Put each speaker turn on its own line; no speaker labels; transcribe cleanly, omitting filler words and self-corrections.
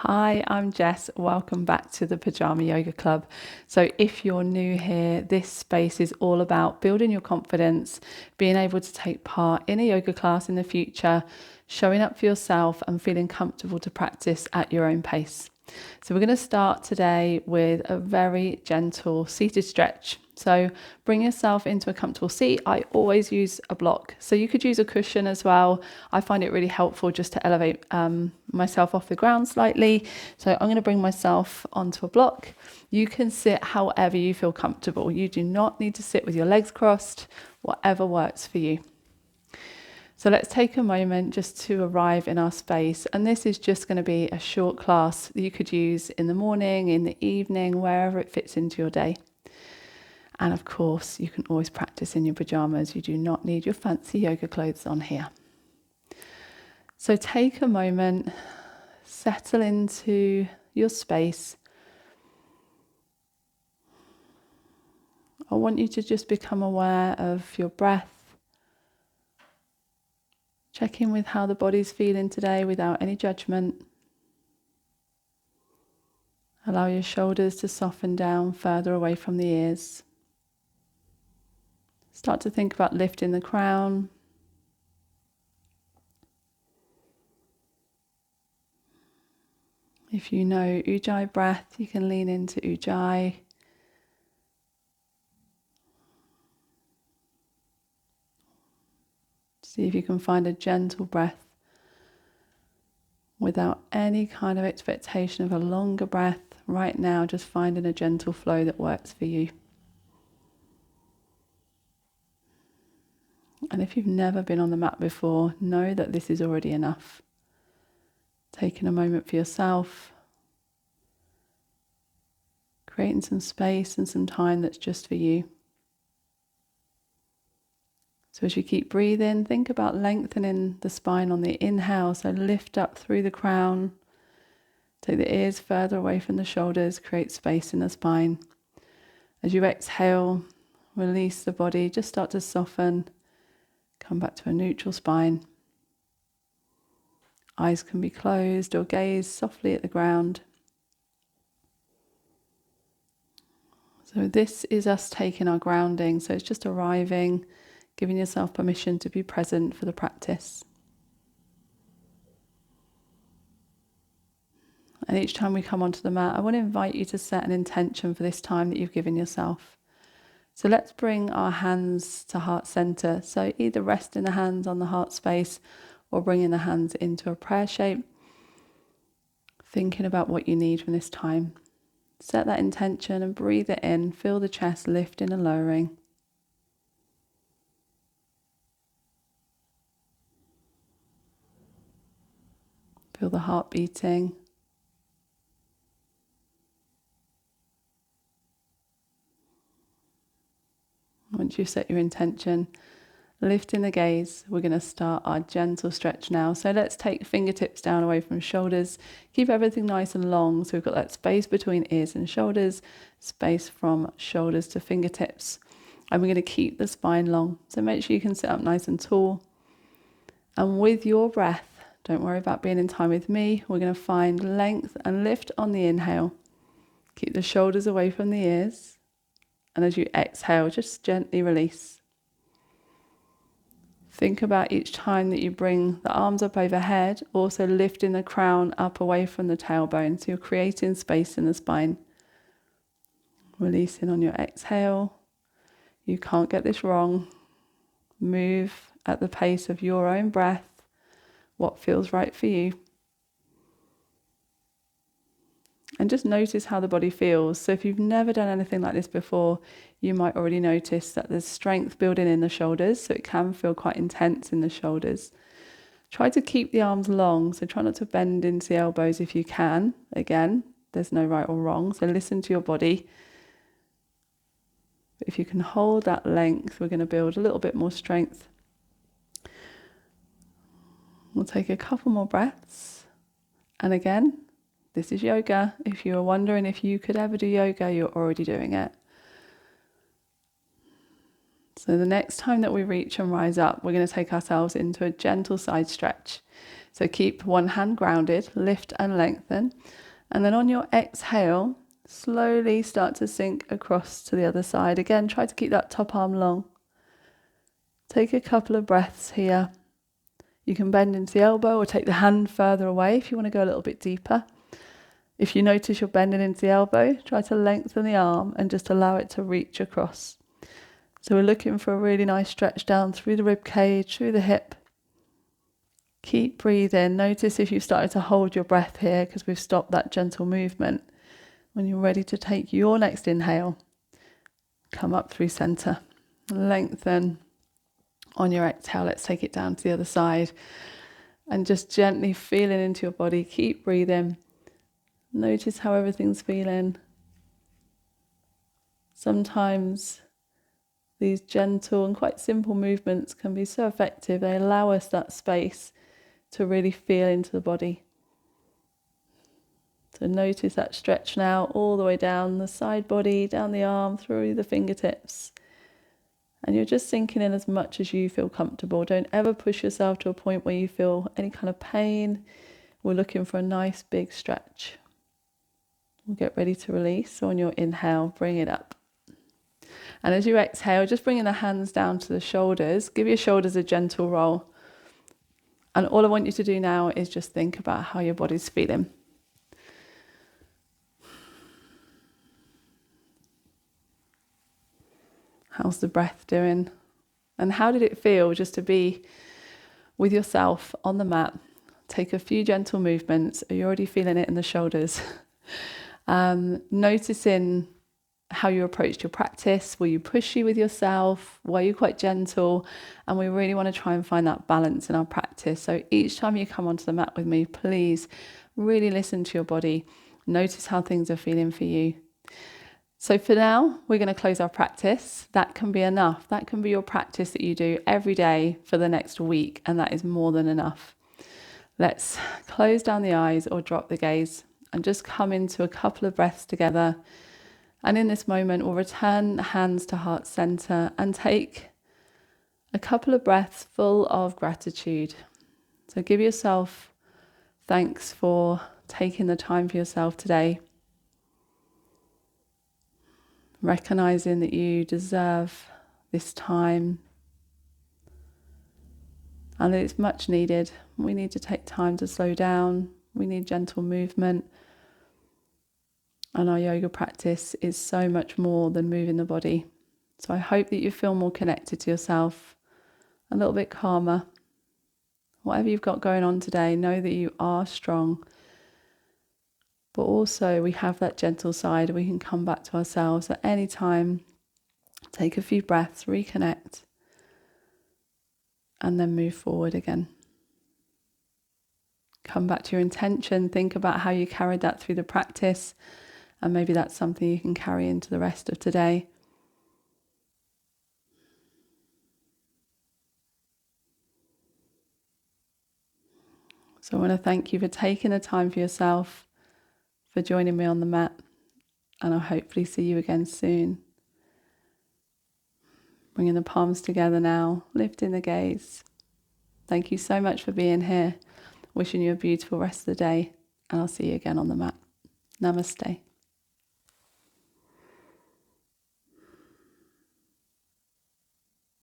Hi, I'm Jess. Welcome back to the Pyjama Yoga Club. So, if you're new here, this space is all about building your confidence, being able to take part in a yoga class in the future, showing up for yourself, and feeling comfortable to practice at your own pace. So, we're going to start today with a very gentle seated stretch. So bring yourself into a comfortable seat. I always use a block. So you could use a cushion as well. I find it really helpful just to elevate myself off the ground slightly. So I'm going to bring myself onto a block. You can sit however you feel comfortable. You do not need to sit with your legs crossed, whatever works for you. So let's take a moment just to arrive in our space. And this is just going to be a short class that you could use in the morning, in the evening, wherever it fits into your day. And of course, you can always practice in your pajamas. You do not need your fancy yoga clothes on here. So take a moment, settle into your space. I want you to just become aware of your breath. Check in with how the body's feeling today without any judgment. Allow your shoulders to soften down further away from the ears. Start to think about lifting the crown. If you know Ujjayi breath, you can lean into Ujjayi. See if you can find a gentle breath without any kind of expectation of a longer breath. Right now, just finding a gentle flow that works for you. And if you've never been on the mat before, know that this is already enough. Taking a moment for yourself, creating some space and some time that's just for you. So as you keep breathing, think about lengthening the spine on the inhale. So lift up through the crown, take the ears further away from the shoulders, create space in the spine. As you exhale, release the body, just start to soften. Come back to a neutral spine. Eyes can be closed or gaze softly at the ground. So this is us taking our grounding. So it's just arriving, giving yourself permission to be present for the practice. And each time we come onto the mat, I want to invite you to set an intention for this time that you've given yourself. So let's bring our hands to heart center. So either resting the hands on the heart space or bringing the hands into a prayer shape. Thinking about what you need from this time. Set that intention and breathe it in. Feel the chest lifting and lowering. Feel the heart beating. Once you've set your intention, lifting the gaze, we're going to start our gentle stretch now. So let's take fingertips down away from shoulders. Keep everything nice and long. So we've got that space between ears and shoulders, space from shoulders to fingertips. And we're going to keep the spine long. So make sure you can sit up nice and tall. And with your breath, don't worry about being in time with me. We're going to find length and lift on the inhale. Keep the shoulders away from the ears. And as you exhale, just gently release. Think about each time that you bring the arms up overhead, also lifting the crown up away from the tailbone. So you're creating space in the spine. Releasing on your exhale. You can't get this wrong. Move at the pace of your own breath. What feels right for you. And just notice how the body feels. So if you've never done anything like this before, you might already notice that there's strength building in the shoulders, so it can feel quite intense in the shoulders. Try to keep the arms long, so try not to bend into the elbows if you can. Again, there's no right or wrong, so listen to your body. But if you can hold that length, we're going to build a little bit more strength. We'll take a couple more breaths. And again, this is yoga. If you are wondering if you could ever do yoga, you're already doing it. So the next time that we reach and rise up, we're going to take ourselves into a gentle side stretch. So keep one hand grounded, lift and lengthen. And then on your exhale, slowly start to sink across to the other side. Again, try to keep that top arm long. Take a couple of breaths here. You can bend into the elbow or take the hand further away if you want to go a little bit deeper. If you notice you're bending into the elbow, try to lengthen the arm and just allow it to reach across. So we're looking for a really nice stretch down through the rib cage, through the hip. Keep breathing. Notice if you've started to hold your breath here because we've stopped that gentle movement. When you're ready to take your next inhale, come up through center. Lengthen. On your exhale, let's take it down to the other side. And just gently feeling into your body. Keep breathing. Notice how everything's feeling. Sometimes these gentle and quite simple movements can be so effective. They allow us that space to really feel into the body. So notice that stretch now all the way down the side body, down the arm, through the fingertips. And you're just sinking in as much as you feel comfortable. Don't ever push yourself to a point where you feel any kind of pain. We're looking for a nice big stretch. We'll get ready to release. So on your inhale, bring it up. And as you exhale, just bringing the hands down to the shoulders. Give your shoulders a gentle roll. And all I want you to do now is just think about how your body's feeling. How's the breath doing? And how did it feel just to be with yourself on the mat? Take a few gentle movements. Are you already feeling it in the shoulders? Noticing how you approached your practice. Were you pushy with yourself? Were you quite gentle? And we really want to try and find that balance in our practice. So each time you come onto the mat with me, please really listen to your body. Notice how things are feeling for you. So for now, we're going to close our practice. That can be enough. That can be your practice that you do every day for the next week, and that is more than enough. Let's close down the eyes or drop the gaze and just come into a couple of breaths together. And in this moment, we'll return the hands to heart center and take a couple of breaths full of gratitude. So give yourself thanks for taking the time for yourself today. Recognizing that you deserve this time and that it's much needed. We need to take time to slow down. We need gentle movement. And our yoga practice is so much more than moving the body. So I hope that you feel more connected to yourself, a little bit calmer. Whatever you've got going on today, know that you are strong. But also we have that gentle side. We can come back to ourselves at any time. Take a few breaths, reconnect, and then move forward again. Come back to your intention. Think about how you carried that through the practice. And maybe that's something you can carry into the rest of today. So I want to thank you for taking the time for yourself, for joining me on the mat, and I'll hopefully see you again soon. Bringing the palms together now, lifting the gaze. Thank you so much for being here. Wishing you a beautiful rest of the day, and I'll see you again on the mat. Namaste.